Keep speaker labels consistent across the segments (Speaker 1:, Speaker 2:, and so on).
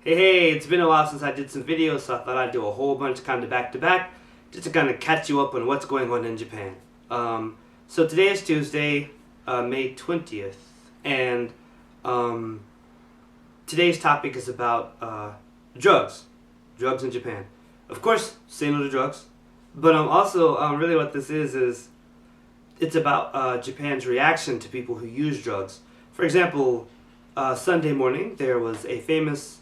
Speaker 1: Hey, it's been a while since I did some videos, so I thought I'd do a whole bunch kind of back to back, just to kind of catch you up on what's going on in Japan. So today is Tuesday, May 20th, and today's topic is about drugs in Japan. Of course, say no to drugs, but also really what this is it's about Japan's reaction to people who use drugs. For example, Sunday morning there was a famous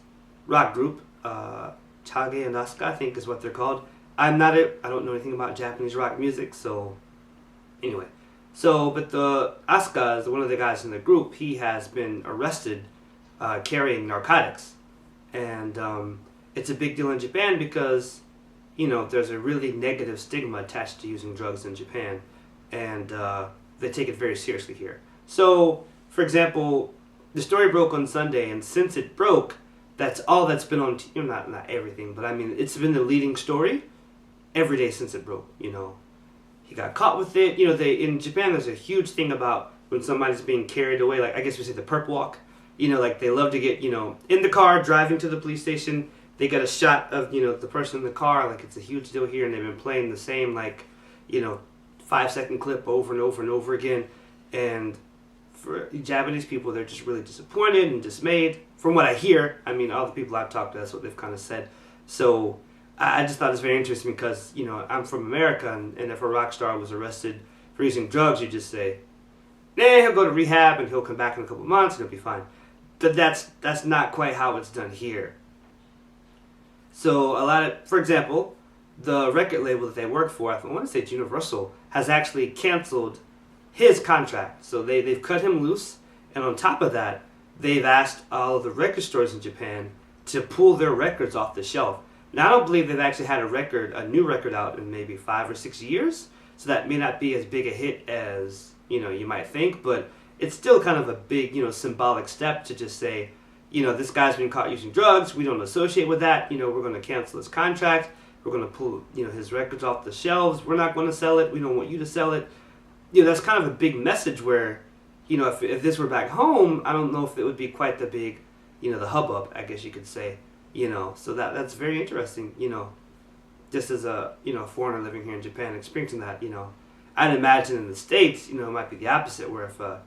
Speaker 1: rock group, Chage and ASKA, I think is what they're called. I don't know anything about Japanese rock music, so anyway. But the ASKA is one of the guys in the group. He has been arrested carrying narcotics. And it's a big deal in Japan because, there's a really negative stigma attached to using drugs in Japan. And they take it very seriously here. So, for example, the story broke on Sunday, and since it broke, that's all that's been on, not everything, but I mean, it's been the leading story every day since it broke, He got caught with it. In Japan, there's a huge thing about when somebody's being carried away, like I guess we say the perp walk. Like they love to get, in the car, driving to the police station, they get a shot of, the person in the car, like it's a huge deal here, and they've been playing the same, 5-second clip over and over and over again. And for Japanese people, they're just really disappointed and dismayed. From what I hear, all the people I've talked to, that's what they've kind of said. So I just thought it was very interesting because, I'm from America, and if a rock star was arrested for using drugs, you just say, he'll go to rehab and he'll come back in a couple of months and he'll be fine. But that's not quite how it's done here. So for example, the record label that they work for, I want to say it's Universal, has actually canceled his contract. So they've cut him loose, and on top of that, they've asked all of the record stores in Japan to pull their records off the shelf. Now, I don't believe they've actually had a new record out in maybe 5 or 6 years, so that may not be as big a hit as, you might think, but it's still kind of a big, symbolic step to just say, this guy's been caught using drugs, we don't associate with that, we're going to cancel his contract, we're going to pull, his records off the shelves, we're not going to sell it, we don't want you to sell it. That's kind of a big message where, if this were back home, I don't know if it would be quite the big, the hubbub, I guess you could say, so that's very interesting, just as a, foreigner living here in Japan, experiencing that, I'd imagine in the States, it might be the opposite, where if, a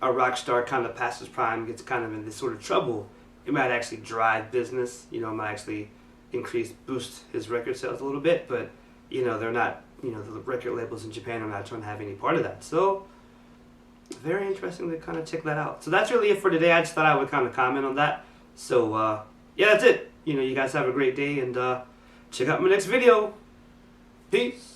Speaker 1: rock star kind of passes prime, gets kind of in this sort of trouble, it might actually drive business, it might actually boost his record sales a little bit, but, they're not, the record labels in Japan are not trying to have any part of that. So, very interesting to kind of check that out. So that's really it for today. I just thought I would kind of comment on that. So, yeah, that's it. You guys have a great day, and check out my next video. Peace.